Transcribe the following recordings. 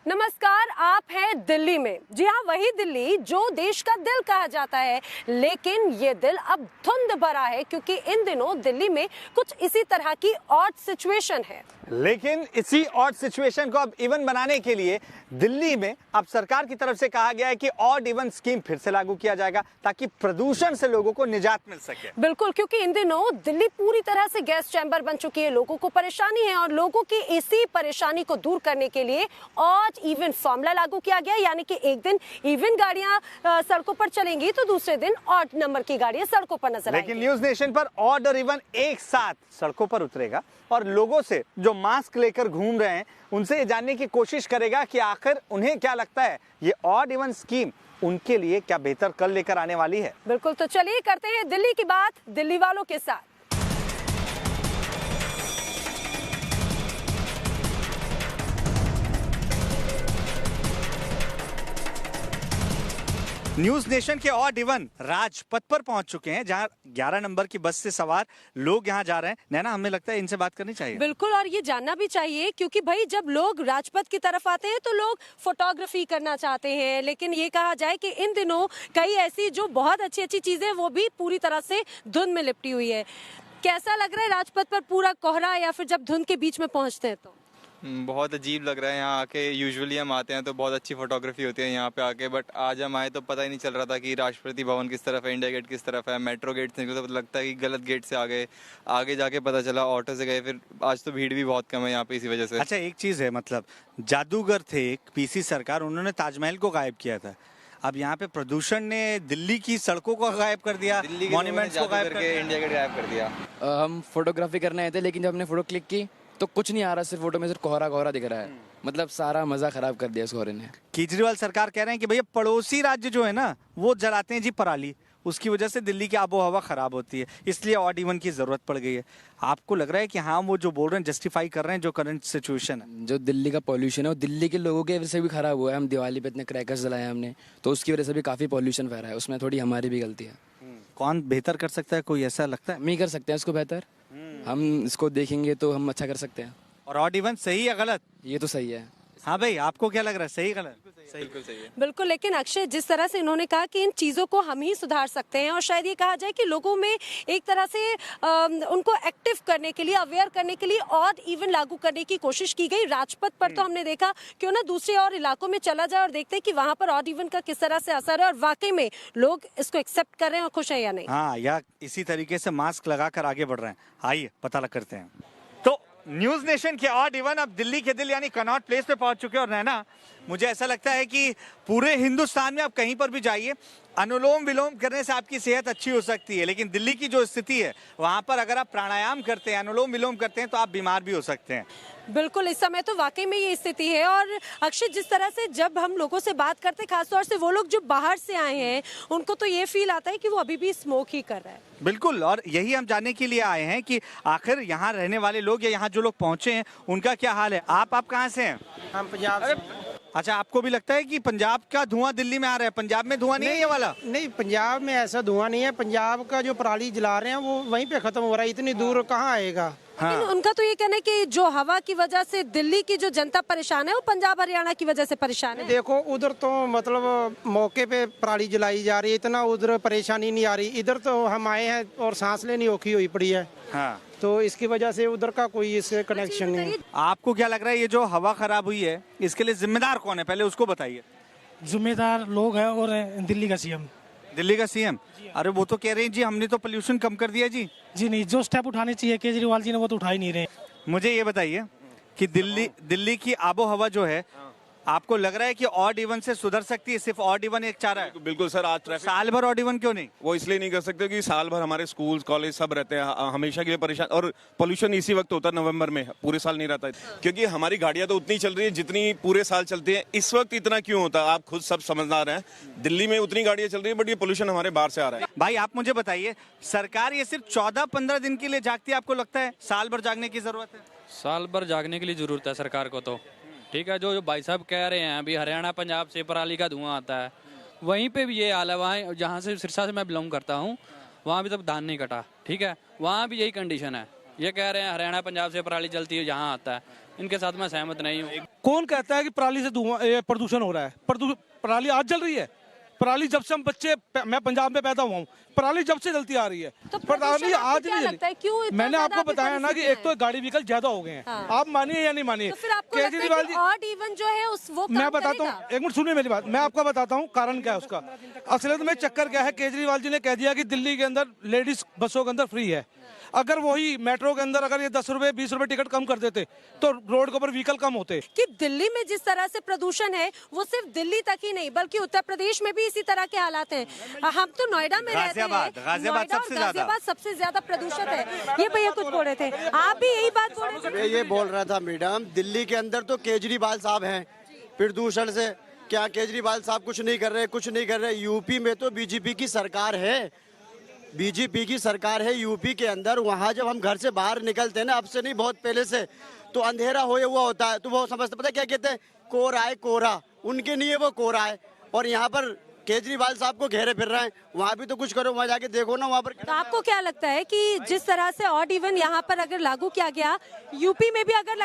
नमस्कार, आप हैं दिल्ली में। जी हाँ, वही दिल्ली जो देश का दिल कहा जाता है, लेकिन ये दिल अब धुंध भरा है क्योंकि इन दिनों दिल्ली में कुछ इसी तरह की ऑड सिचुएशन है। लेकिन इसी ऑड सिचुएशन को अब इवन बनाने के लिए दिल्ली में अब सरकार की तरफ से कहा गया है कि ऑड इवन स्कीम फिर से लागू किया जाएगा ताकि प्रदूषण से लोगों को निजात मिल सके। बिल्कुल, क्योंकि इन दिनों दिल्ली पूरी तरह से गैस चैम्बर बन चुकी है, लोगों को परेशानी है और लोगों की इसी परेशानी को दूर करने के लिए ऑड इवन फॉर्मूला लागू किया गया। यानी कि एक दिन इवन गाड़ियां सड़कों पर चलेंगी तो दूसरे दिन ऑड नंबर की गाड़ियां सड़कों पर नजर आएंगी। लेकिन न्यूज नेशन पर ऑड और इवन एक साथ सड़कों पर उतरेगा और लोगों से जो मास्क लेकर घूम रहे हैं उनसे ये जानने की कोशिश करेगा कि आखिर उन्हें क्या लगता है ये ऑड इवन स्कीम उनके लिए क्या बेहतर कल लेकर आने वाली है। बिल्कुल, तो चलिए करते हैं दिल्ली की बात दिल्ली वालों के साथ। न्यूज नेशन के ऑड इवन राजपथ पर पहुंच चुके हैं जहां 11 नंबर की बस से सवार लोग यहां जा रहे हैं। नैना, हमें लगता है इनसे बात करनी चाहिए। बिल्कुल, और ये जानना भी चाहिए क्योंकि भाई जब लोग राजपथ की तरफ आते हैं तो लोग फोटोग्राफी करना चाहते हैं, लेकिन ये कहा जाए कि इन दिनों कई ऐसी जो बहुत अच्छी अच्छी चीजें वो भी पूरी तरह से धुंध में लिपटी हुई है। कैसा लग रहा है राजपथ पर पूरा कोहरा या फिर जब धुंध के बीच में पहुंचते हैं तो? बहुत अजीब लग रहा है यहाँ आके। यूजुअली हम आते हैं तो बहुत अच्छी फोटोग्राफी होती है यहाँ पे आके, बट आज हम आए तो पता ही नहीं चल रहा था कि राष्ट्रपति भवन किस तरफ है, इंडिया गेट किस तरफ है। मेट्रो गेट से निकले तो लगता है कि गलत गेट से आ गए, आगे जाके पता चला ऑटो से गए। फिर आज तो भीड़ भी बहुत कम है यहाँ पे इसी वजह से। अच्छा, एक चीज है, मतलब जादूगर थे एक पीसी सरकार, उन्होंने ताजमहल को गायब किया था। अब यहाँ पे प्रदूषण ने दिल्ली की सड़कों को गायब कर दिया, मॉन्यूमेंट्स को गायब करके इंडिया गेट गायब कर दिया। हम फोटोग्राफी करने आए थे, लेकिन जब हमने फोटो क्लिक की तो कुछ नहीं आ रहा, सिर्फ फोटो में सिर्फ कोहरा कोहरा दिख रहा है। मतलब सारा मजा खराब कर दिया इस कोहरे ने। केजरीवाल सरकार कह रहे हैं कि भैया पड़ोसी राज्य जो है ना वो जलाते हैं जी पराली, उसकी वजह से दिल्ली की आबो हवा खराब होती है, इसलिए ऑड इवन की जरूरत पड़ गई है। आपको लग रहा है कि हाँ वो जो बोल रहे हैं जस्टिफाई कर रहे हैं जो करंट सिचुएशन है? जो दिल्ली का पॉल्यूशन है वो दिल्ली के लोगों की वजह से भी खराब हुआ है। हम दिवाली पे इतने क्रैकर्स जलाए हमने, तो उसकी वजह से भी काफी पॉल्यूशन फैला है। उसमें थोड़ी हमारी भी गलती है। कौन बेहतर कर सकता है, कोई ऐसा लगता है? हम ही कर सकते हैं इसको बेहतर। हम इसको देखेंगे तो हम अच्छा कर सकते हैं। और ऑड इवन सही या गलत? ये तो सही है। हाँ भाई, आपको क्या लग रहा है, सही गलत? बिल्कुल सही है। बिल्कुल, लेकिन अक्षय, जिस तरह से इन्होंने कहा कि इन चीज़ों को हम ही सुधार सकते हैं और शायद ये कहा जाए कि लोगों में एक तरह से उनको एक्टिव करने के लिए, अवेयर करने के लिए ऑड इवन लागू करने की कोशिश की गई। राजपथ पर तो हमने देखा, क्यों ना दूसरे और इलाकों में चला जाए और देखते हैं कि वहां पर ऑड इवन का किस तरह से असर है और वाकई में लोग इसको एक्सेप्ट कर रहे हैं और खुश हैं या नहीं। हाँ, या इसी तरीके से मास्क लगाकर आगे बढ़ रहे हैं। आइए पता करते हैं। न्यूज नेशन के ऑड इवन अब दिल्ली के दिल यानी कनॉट प्लेस पे पहुंच चुके हैं। और नैना, मुझे ऐसा लगता है कि पूरे हिंदुस्तान में आप कहीं पर भी जाइए, अनुलोम विलोम करने से आपकी सेहत अच्छी हो सकती है, लेकिन दिल्ली की जो स्थिति है वहां पर अगर आप प्राणायाम करते हैं, अनुलोम विलोम करते हैं तो आप बीमार भी हो सकते हैं। बिल्कुल, इस समय तो वाकई में ये स्थिति है। और अक्षय, जिस तरह से जब हम लोगों से बात करते, खासतौर से वो लोग जो बाहर से आए हैं, उनको तो ये फील आता है कि वो अभी भी स्मोक ही कर रहा है। बिल्कुल, और यही हम जानने के लिए आए हैं कि आखिर यहाँ रहने वाले लोग या यहाँ जो लोग पहुंचे हैं उनका क्या हाल है। आप कहाँ से हैं? हम पंजाब से। अच्छा, आपको भी लगता है कि पंजाब का धुआं दिल्ली में आ रहा है? पंजाब में धुआं नहीं है ये वाला? नहीं, पंजाब में ऐसा धुआं नहीं है। पंजाब का जो पराली जला रहे हैं वो वहीं पे खत्म हो रहा है, इतनी दूर कहाँ आएगा। हाँ। लेकिन उनका तो ये कहना है कि जो हवा की वजह से दिल्ली की जो जनता परेशान है वो पंजाब हरियाणा की वजह से परेशान है। देखो, उधर तो मतलब मौके पे पराली जलाई जा रही है, इतना उधर परेशानी नहीं आ रही। इधर तो हम आए हैं और सांस लेनी औखी हुई पड़ी है। हाँ। तो इसकी वजह से उधर का कोई इससे कनेक्शन नहीं है। आपको क्या लग रहा है ये जो हवा खराब हुई है इसके लिए जिम्मेदार कौन है, पहले उसको बताइए। जिम्मेदार लोग हैं और दिल्ली का सीएम। दिल्ली का सीएम? अरे वो तो कह रहे हैं जी हमने तो पोल्यूशन कम कर दिया जी। जी नहीं, जो स्टेप उठाने चाहिए केजरीवाल जी ने वो तो उठा ही नहीं रहे। मुझे ये बताइए कि दिल्ली की आबो हवा जो है, आपको लग रहा है कि ऑड इवन से सुधर सकती है? सिर्फ ऑड इवन एक चाह रहा है? बिल्कुल सर। आज ट्रैफिक साल भर ऑड इवन क्यों नहीं? वो इसलिए नहीं कर सकते कि साल भर हमारे स्कूल कॉलेज सब रहते हैं, हमेशा के लिए परेशान। और पोल्यूशन इसी वक्त होता है नवंबर में, पूरे साल नहीं रहता है, क्योंकि हमारी गाड़ियां तो उतनी चल रही है जितनी पूरे साल चलती है। इस वक्त इतना क्यों होता है आप खुद सब समझदार हैं। दिल्ली में उतनी गाड़ियां चल रही है बट ये पोल्यूशन हमारे बाहर से आ रहा है। भाई आप मुझे बताइए, सरकार ये सिर्फ 14-15 दिन के लिए जागती है, आपको लगता है साल भर जागने की जरूरत है? साल भर जागने के लिए जरूरत है सरकार को तो। ठीक है, जो भाई साहब कह रहे हैं अभी हरियाणा पंजाब से पराली का धुआं आता है, वहीं पे भी ये हाल है। वहाँ जहाँ से सिरसा से मैं बिलोंग करता हूँ वहाँ भी तब धान नहीं कटा। ठीक है, वहाँ भी यही कंडीशन है। ये कह रहे हैं हरियाणा पंजाब से पराली चलती है, यहाँ आता है, इनके साथ मैं सहमत नहीं हूँ। कौन कहता है कि पराली से प्रदूषण हो रहा है? पराली आज जल रही है। पराली जब से हम बच्चे, मैं पंजाब में पैदा हुआ हूँ, पराली जब से जलती आ रही है। तो पराली आज क्या नहीं लगता है, क्यों जली। मैंने आपको बताया ना कि एक तो गाड़ी व्हीकल ज्यादा हो गए हैं। आप मानिए या नहीं मानिए, तो फिर आपको केजरीवाल जी ऑड इवन जो है उस वो मैं बताता हूँ, एक मिनट सुनिए मेरी बात, मैं आपको बताता हूँ कारण क्या है उसका। असलियत में चक्कर क्या है, केजरीवाल जी ने कह दिया कि दिल्ली के अंदर लेडीज बसों के अंदर फ्री है। अगर वही मेट्रो के अंदर अगर ये 10 रुपए 20 रुपए टिकट कम कर देते तो रोड के ऊपर व्हीकल कम होते। कि दिल्ली में जिस तरह से प्रदूषण है वो सिर्फ दिल्ली तक ही नहीं बल्कि उत्तर प्रदेश में भी इसी तरह के हालात हैं। हम तो नोएडा में रहते हैं, गाजियाबाद सबसे ज्यादा प्रदूषित है। ये भैया कुछ बोल रहे थे, आप भी यही बात बोल रहे थे? मैं ये बोल रहा था मैडम, दिल्ली के अंदर तो केजरीवाल साहब हैं प्रदूषण से, क्या केजरीवाल साहब कुछ नहीं कर रहे। यूपी में तो बीजेपी की सरकार है, यूपी के अंदर। वहाँ जब हम घर से बाहर निकलते हैं ना, अब से नहीं बहुत पहले से, तो अंधेरा होया हुआ होता है, तो वो समझते, पता है क्या कहते हैं, कोहरा। उनके लिए वो कोहरा है, और यहाँ पर केजरीवाल साहब को घेरे फिर रहे हैं। वहाँ भी तो कुछ करो, वहाँ जाके देखो ना वहाँ पर। तो आपको क्या लगता है कि जिस तरह से ऑड इवन यहाँ पर अगर लागू किया गया, यूपी में भी अगर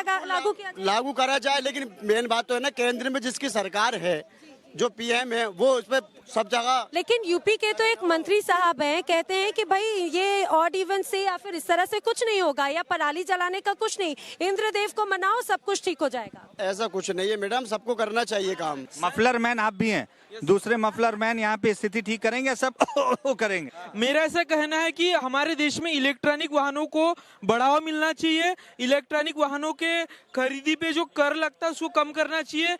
लागू करा जाए, लेकिन मेन बात तो है ना, केंद्र में जिसकी सरकार है, जो पीएम है, वो उस पर सब जगह। लेकिन यूपी के तो एक मंत्री साहब हैं, कहते हैं कि भाई ये ऑड इवन से या फिर इस तरह से कुछ नहीं होगा, या पराली जलाने का कुछ नहीं, इंद्रदेव को मनाओ, सब कुछ ठीक हो जाएगा। ऐसा कुछ नहीं है मैडम, सबको करना चाहिए काम। मफलर मैन आप भी हैं, दूसरे मफलर मैन यहाँ पे स्थिति ठीक करेंगे, सब करेंगे। मेरा ऐसा कहना है कि हमारे देश में इलेक्ट्रॉनिक वाहनों को बढ़ावा मिलना चाहिए। इलेक्ट्रॉनिक वाहनों के खरीदी पे जो कर लगता है उसको कम करना चाहिए।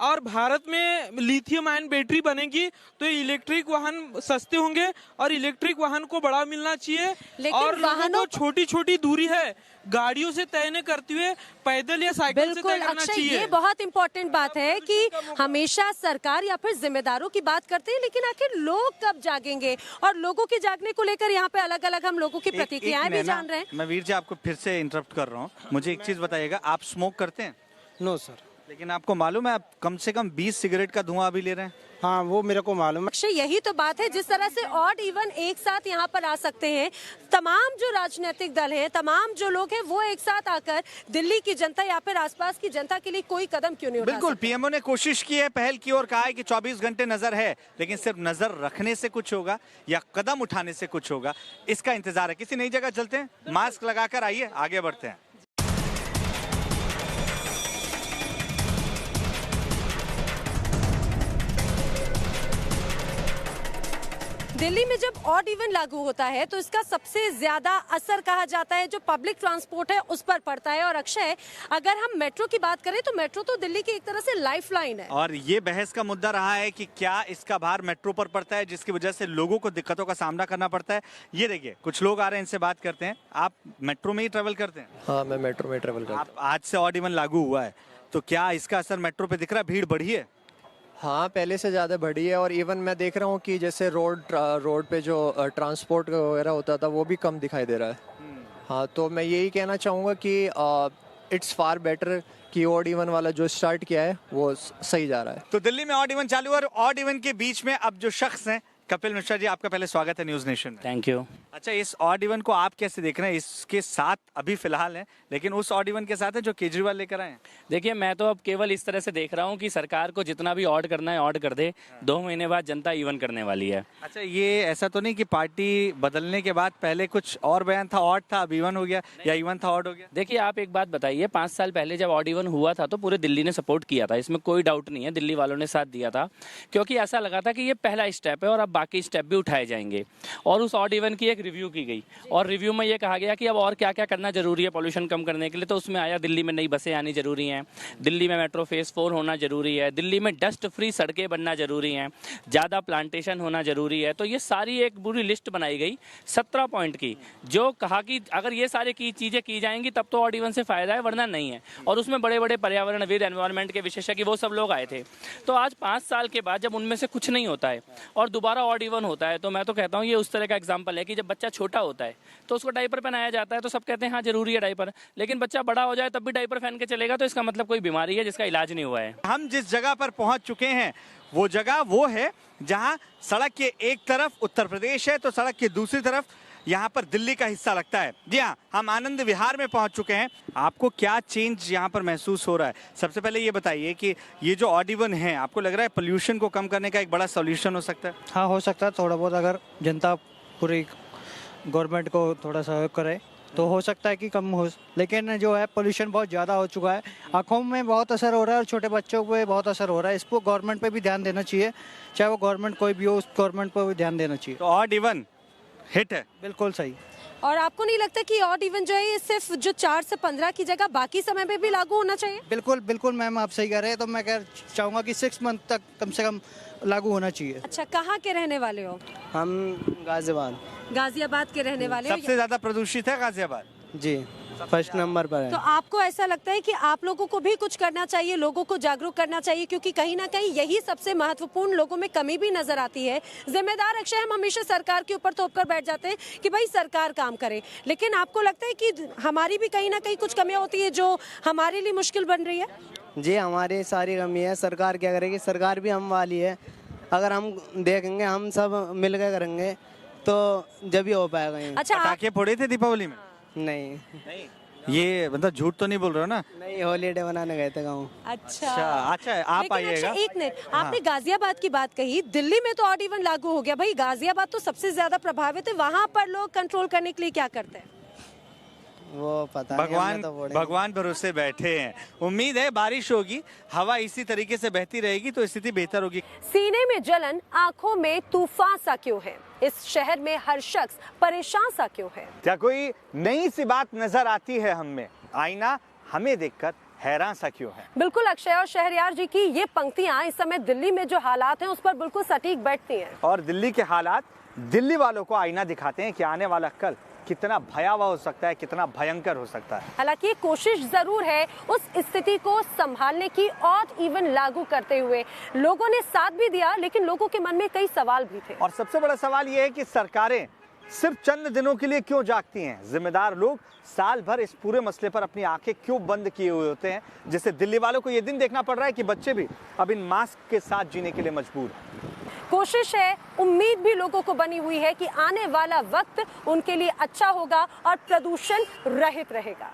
और भारत में लिथियम आयन बैटरी बनेगी तो इलेक्ट्रिक वाहन सस्ते होंगे और इलेक्ट्रिक वाहन को बढ़ावा मिलना चाहिए। और वाहनों को छोटी दूरी है, गाड़ियों से तय न करते हुए पैदल या साइकिल से तय करना चाहिए। ये बहुत इंपॉर्टेंट बात है कि हमेशा सरकार या फिर जिम्मेदारों की बात करते हैं, लेकिन आखिर लोग कब जागेंगे? और लोगों के जागने को लेकर यहाँ पे अलग अलग हम लोगों की प्रतिक्रियाएं भी जान रहे हैं। मैं वीर जी आपको फिर से इंटरप्ट कर रहा हूँ, मुझे एक चीज बताइएगा, आप स्मोक करते हैं? No sir. लेकिन आपको मालूम है आप कम से कम 20 सिगरेट का धुआं अभी ले रहे हैं? हाँ, वो मेरे को मालूम है। अक्षय, यही तो बात है, जिस तरह से ऑड इवन एक साथ यहाँ पर आ सकते हैं, तमाम जो राजनीतिक दल हैं, तमाम जो लोग हैं, वो एक साथ आकर दिल्ली की जनता या फिर आसपास की जनता के लिए कोई कदम क्यों नहीं उठा? बिल्कुल, पीएमओ ने कोशिश की है, पहल की और कहा है कि 24 घंटे नजर है, लेकिन सिर्फ नजर रखने से कुछ होगा या कदम उठाने से कुछ होगा, इसका इंतजार है। किसी नई जगह चलते हैं, मास्क लगाकर आइए, आगे बढ़ते हैं। दिल्ली में जब ऑड इवन लागू होता है तो इसका सबसे ज्यादा असर कहा जाता है जो पब्लिक ट्रांसपोर्ट है उस पर पड़ता है। और अक्षय, अगर हम मेट्रो की बात करें तो मेट्रो तो दिल्ली की एक तरह से लाइफलाइन है, और ये बहस का मुद्दा रहा है कि क्या इसका भार मेट्रो पर पड़ता है, जिसकी वजह से लोगों को दिक्कतों का सामना करना पड़ता है। ये देखिए, कुछ लोग आ रहे हैं, इनसे बात करते हैं। आप मेट्रो में ही ट्रेवल करते हैं? हाँ, मैं मेट्रो में ट्रेवल करता हूँ। आज से ऑड इवन लागू हुआ है, तो क्या इसका असर मेट्रो पे दिख रहा है? भीड़ बढ़ी है? हाँ, पहले से ज़्यादा बढ़ी है, और इवन मैं देख रहा हूँ कि जैसे रोड पे जो ट्रांसपोर्ट वगैरह होता था वो भी कम दिखाई दे रहा है। हाँ, तो मैं यही कहना चाहूँगा कि इट्स फार बेटर कि ऑड इवन वाला जो स्टार्ट किया है वो सही जा रहा है। तो दिल्ली में ऑड इवन चालू है, और ऑड इवन के बीच में अब जो शख्स हैं, कपिल मिश्रा जी, आपका पहले स्वागत है न्यूज नेशन में। Thank you. अच्छा, इस ऑड इवन को आप कैसे देख रहे हैं? इसके साथ अभी फिलहाल है, लेकिन उस ऑड इवन के साथ है जो केजरीवाल लेकर आए हैं। देखिए, मैं तो अब केवल इस तरह से देख रहा हूँ कि सरकार को जितना भी ऑड करना है ऑड कर दे, 2 महीने बाद जनता इवन करने वाली है। अच्छा, ये ऐसा तो नहीं कि पार्टी बदलने के बाद पहले कुछ और बयान था, ऑड था, अब इवन हो गया, या इवन था ऑड हो गया? देखिए, आप एक बात बताइए, 5 साल पहले जब ऑड इवन हुआ था तो पूरे दिल्ली ने सपोर्ट किया था, इसमें कोई डाउट नहीं है, दिल्ली वालों ने साथ दिया था, क्योंकि ऐसा लगा था कि ये पहला स्टेप है और अब बाकी स्टेप भी उठाए जाएंगे। और उस ऑड इवन की एक रिव्यू की गई, और रिव्यू में ये कहा गया कि अब और क्या क्या करना जरूरी है पॉल्यूशन कम करने के लिए। तो उसमें आया दिल्ली में नई बसें आनी जरूरी हैं, दिल्ली में मेट्रो फेज 4 होना जरूरी है, दिल्ली में डस्ट फ्री सड़कें बनना जरूरी हैं, ज़्यादा प्लांटेशन होना जरूरी है। तो ये सारी एक पूरी लिस्ट बनाई गई 17 पॉइंट की, जो कहा कि अगर ये सारी चीज़ें की जाएंगी तब तो ऑड इवन से फायदा है, वरना नहीं है। और उसमें बड़े बड़े पर्यावरणविद, एनवायरनमेंट के विशेषज्ञ, वो सब लोग आए थे। तो आज 5 साल के बाद जब उनमें से कुछ नहीं होता है और दोबारा ऑड इवन होता है, तो मैं तो कहता हूँ ये उस तरह का एग्जाम्पल है कि जब बच्चा छोटा होता है तो उसको डायपर पहनाया जाता है, तो सब कहते हैं हाँ जरूरी है डायपर, लेकिन बच्चा बड़ा हो जाए तब भी डायपर पहन के चलेगा, तो इसका मतलब कोई बीमारी है जिसका इलाज नहीं हुआ है। हम जिस जगह पर पहुंच चुके हैं वो जगह वो है जहां सड़क के एक तरफ उत्तर प्रदेश है तो सड़क के दूसरी तरफ यहाँ पर दिल्ली का हिस्सा लगता है। जी हाँ, हम आनंद विहार में पहुंच चुके हैं। आपको क्या चेंज यहाँ पर महसूस हो रहा है? सबसे पहले ये बताइए कि ये जो ऑड इवन है, आपको लग रहा है पोल्यूशन को कम करने का एक बड़ा सॉल्यूशन हो सकता है? हाँ, हो सकता है थोड़ा बहुत, अगर जनता पूरी गवर्नमेंट को थोड़ा सहयोग करे तो हो सकता है कि कम हो। लेकिन जो है पोल्यूशन बहुत ज़्यादा हो चुका है, आँखों में बहुत असर हो रहा है और छोटे बच्चों पे बहुत असर हो रहा है। इस पर गवर्नमेंट पे भी ध्यान देना चाहिए, चाहे वो गवर्नमेंट कोई भी हो, उस गवर्नमेंट पर भी ध्यान देना चाहिए। तो ऑड इवन हिट है? बिल्कुल सही। और आपको नहीं लगता कि ऑड इवन जो है ये सिर्फ जो 4 से 15 की जगह बाकी समय पे भी लागू होना चाहिए? बिल्कुल बिल्कुल मैम, आप सही कह रहे हैं। तो मैं चाहूँगा कि 6 मंथ तक कम से कम लागू होना चाहिए। अच्छा, कहाँ के रहने वाले हो? हम गाजियाबाद के रहने वाले हो? सबसे ज्यादा प्रदूषित है गाजियाबाद? जी, फर्स्ट नंबर पर है। तो आपको ऐसा लगता है कि आप लोगों को भी कुछ करना चाहिए, लोगों को जागरूक करना चाहिए, क्योंकि कहीं ना कहीं यही सबसे महत्वपूर्ण लोगों में कमी भी नजर आती है। जिम्मेदार अक्षय हम हमेशा सरकार के ऊपर थोप कर बैठ जाते हैं कि भाई सरकार काम करे, लेकिन आपको लगता है कि हमारी भी कहीं ना कहीं कुछ कमियां होती है जो हमारे लिए मुश्किल बन रही है? जी, हमारी सारी कमी है। सरकार क्या करेगी? सरकार भी हम वाली है। अगर हम देखेंगे, हम सब मिलकर करेंगे तो जब ही हो पाएगा। अच्छा, पटाखे फोड़े थे दीपावली में? नहीं, ये मतलब झूठ तो नहीं बोल रहे हो ना? नहीं, हॉलीडे मनाने गए थे गाँव। अच्छा, आप आइएगा। एक मिनट, आपने गाजियाबाद की बात कही, दिल्ली में तो ऑड इवन लागू हो गया। भाई गाजियाबाद तो सबसे ज्यादा प्रभावित है, वहाँ पर लोग कंट्रोल करने के लिए क्या करते हैं? वो पता भगवान भरोसे बैठे हैं। उम्मीद है बारिश होगी, हवा इसी तरीके से बहती रहेगी तो स्थिति बेहतर होगी। सीने में जलन, आंखों में तूफान सा क्यों है? इस शहर में हर शख्स परेशान सा क्यों है? क्या कोई नई सी बात नजर आती है हम में? आईना हमें देखकर हैरान सा क्यों है? बिल्कुल अक्षय और शहरयार जी की ये पंक्तियां इस समय दिल्ली में जो हालात हैं उस पर बिल्कुल सटीक बैठती हैं। और दिल्ली के हालात दिल्ली वालों को आईना दिखाते हैं कि आने वाला कल कितना भयावह हो सकता है, कितना भयंकर हो सकता है। हालांकि कोशिश जरूर है उस स्थिति को संभालने की। ऑड इवन लागू करते हुए लोगों ने साथ भी दिया, लेकिन लोगों के मन में कई सवाल भी थे। और सबसे बड़ा सवाल ये है कि सरकारें सिर्फ चंद दिनों के लिए क्यों जागती हैं? जिम्मेदार लोग साल भर इस पूरे मसले पर अपनी आंखें क्यों बंद किए हुए होते हैं, जिससे दिल्ली वालों को ये दिन देखना पड़ रहा है कि बच्चे भी अब इन मास्क के साथ जीने के लिए मजबूर हैं। कोशिश है, उम्मीद भी लोगों को बनी हुई है कि आने वाला वक्त उनके लिए अच्छा होगा और प्रदूषण रहित रहेगा।